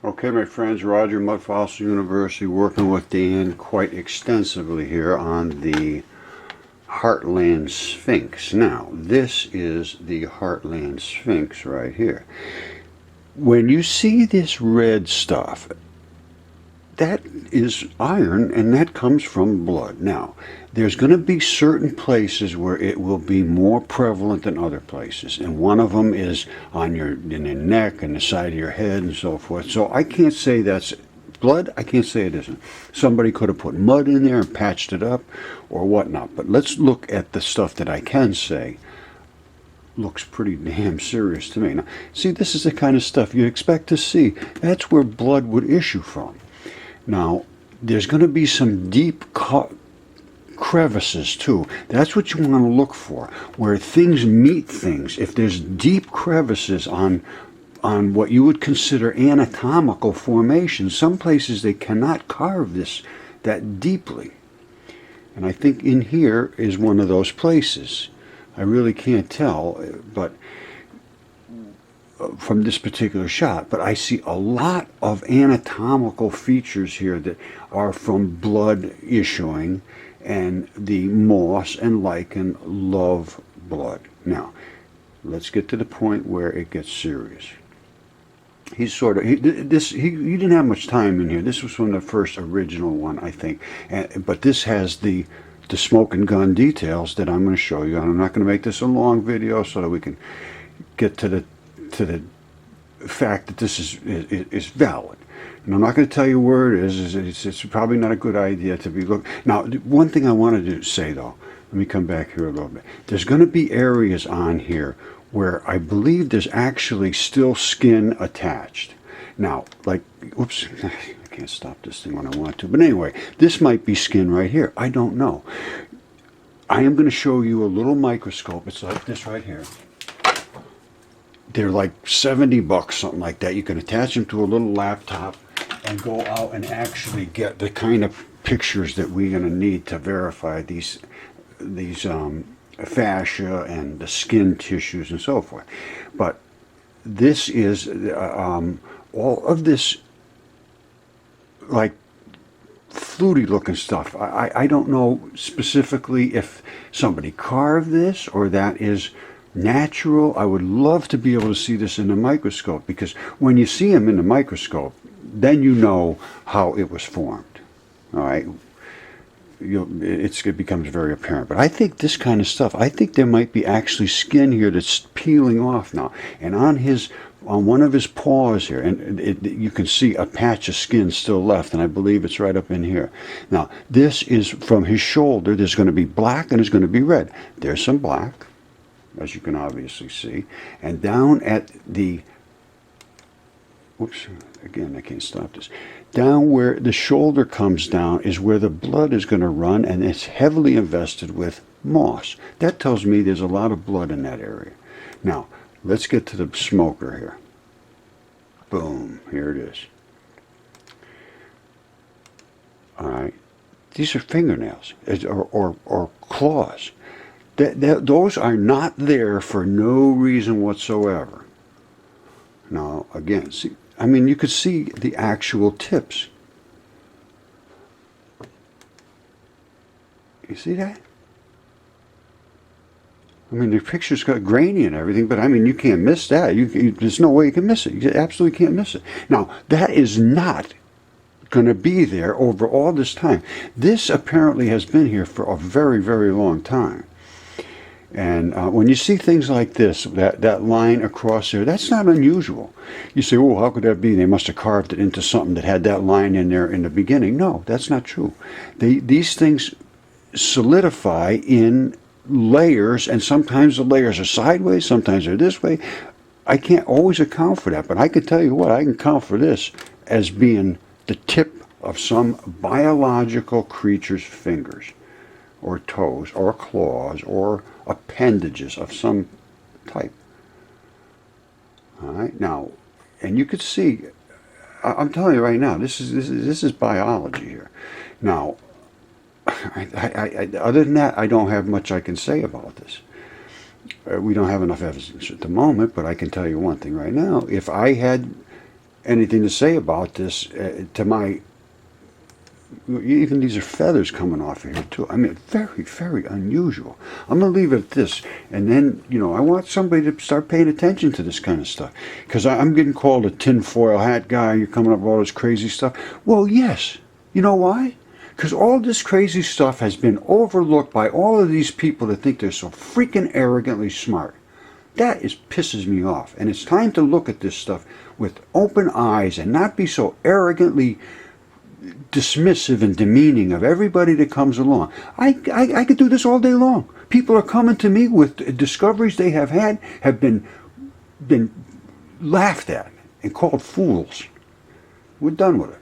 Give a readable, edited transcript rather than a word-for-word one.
Okay, my friends, Roger, Mudfossil University, working with Dan quite extensively here on the Heartland Sphinx. Now, this is the Heartland Sphinx right here. When you see this red stuff, that is iron, and that comes from blood. Now, there's going to be certain places where it will be more prevalent than other places, and one of them is in the neck and the side of your head and so forth. So I can't say that's blood. I can't say it isn't. Somebody could have put mud in there and patched it up or whatnot. But let's look at the stuff that I can say looks pretty damn serious to me. Now, see, this is the kind of stuff you expect to see. That's where blood would issue from. Now, there's going to be some deep crevices too. That's what you want to look for, where things meet things. If there's deep crevices on what you would consider anatomical formations, some places they cannot carve this that deeply. And I think in here is one of those places. I really can't tell, but from this particular shot, but I see a lot of anatomical features here that are from blood issuing, and the moss and lichen love blood. Now, let's get to the point where it gets serious. He's sort of, he didn't have much time in here. This was from the first original one, I think, but this has the smoking gun details that I'm going to show you. And I'm not going to make this a long video so that we can get to the fact that this is valid. And I'm not going to tell you where it is. It's probably not a good idea to be looking. Now, one thing I wanted to say, though, let me come back here a little bit. There's going to be areas on here where I believe there's actually still skin attached. Now, like, whoops, I can't stop this thing when I want to. But anyway, this might be skin right here. I don't know. I am going to show you a little microscope. It's like this right here. They're like 70 bucks, something like that. You can attach them to a little laptop and go out and actually get the kind of pictures that we're going to need to verify these fascia and the skin tissues and so forth. But this is all of this like fluty looking stuff. I don't know specifically if somebody carved this or that is natural. I would love to be able to see this in the microscope, because when you see them in the microscope, then you know how it was formed. All right, it becomes very apparent. But I think this kind of stuff, I think there might be actually skin here that's peeling off now, and on one of his paws here, and you can see a patch of skin still left, and I believe it's right up in here. Now, this is from his shoulder. There's going to be black and there's going to be red. There's some black, as you can obviously see, and down at the, whoops, again, I can't stop this. Down where the shoulder comes down is where the blood is going to run, and it's heavily invested with moss. That tells me there's a lot of blood in that area. Now, let's get to the smoker here. Boom, here it is. All right, these are fingernails or claws. Those are not there for no reason whatsoever. Now, again, see, I mean, you could see the actual tips. You see that? I mean, the picture's got grainy and everything, but I mean, you can't miss that. There's no way you can miss it. You absolutely can't miss it. Now, that is not going to be there over all this time. This apparently has been here for a very, very long time. And when you see things like this, that line across there, that's not unusual. You say, oh, how could that be? They must have carved it into something that had that line in there in the beginning. No, that's not true. These things solidify in layers, and sometimes the layers are sideways, sometimes they're this way. I can't always account for that, but I can tell you what, I can account for this as being the tip of some biological creature's fingers, or toes, or claws, or appendages of some type. All right, now, and you could see, I'm telling you right now, this is biology here. Now, other than that, I don't have much I can say about this. We don't have enough evidence at the moment, but I can tell you one thing right now. If I had anything to say about this. To my, even these are feathers coming off of here too. I mean, very, very unusual. I'm gonna leave it at this, and then I want somebody to start paying attention to this kind of stuff, because I'm getting called a tinfoil hat guy. You're coming up with all this crazy stuff. Well, yes. You know why? Because all this crazy stuff has been overlooked by all of these people that think they're so freaking arrogantly smart. That pisses me off. And it's time to look at this stuff with open eyes and not be so arrogantly dismissive and demeaning of everybody that comes along. I could do this all day long. People are coming to me with discoveries they have had, have been laughed at and called fools. We're done with it.